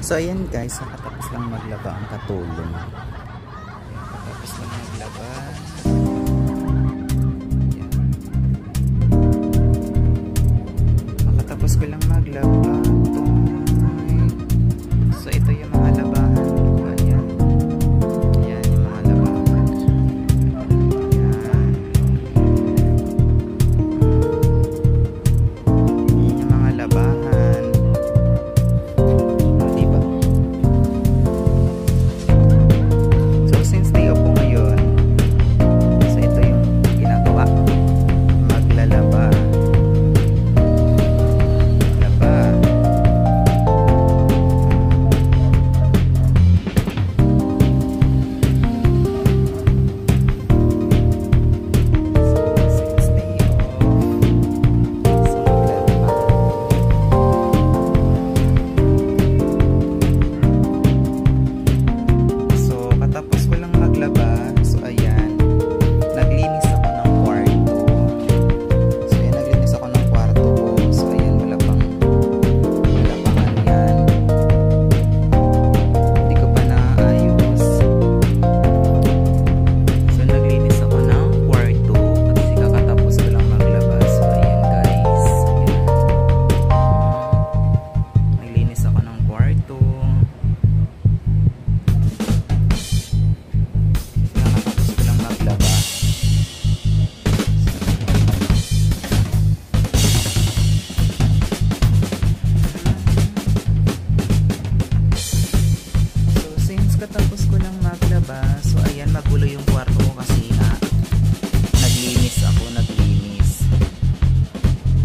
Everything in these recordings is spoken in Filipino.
So ayan guys, nakatapos lang maglaba ang katulong. Nakatapos lang maglaba. Ayan. Nakatapos ko lang maglaba. So ito yung mga labahan ko. Ayan. Ayan yung mga labahan. Ayan. Ayan yung mga labahan. Katapos ko lang maglaba, so ayan, magulo yung kwarto ko kasi nga naglinis.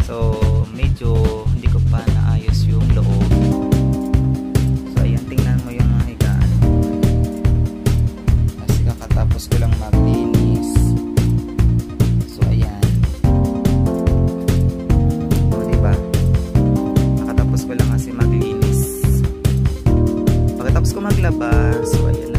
So medyo hindi ko pa naayos yung loob. So ayan, tingnan mo yung mga higaan kasi kakatapos ko lang maglinis. So ayan, o diba, nakatapos ko lang kasi maglinis. Pagkatapos ko maglaba, so ayan.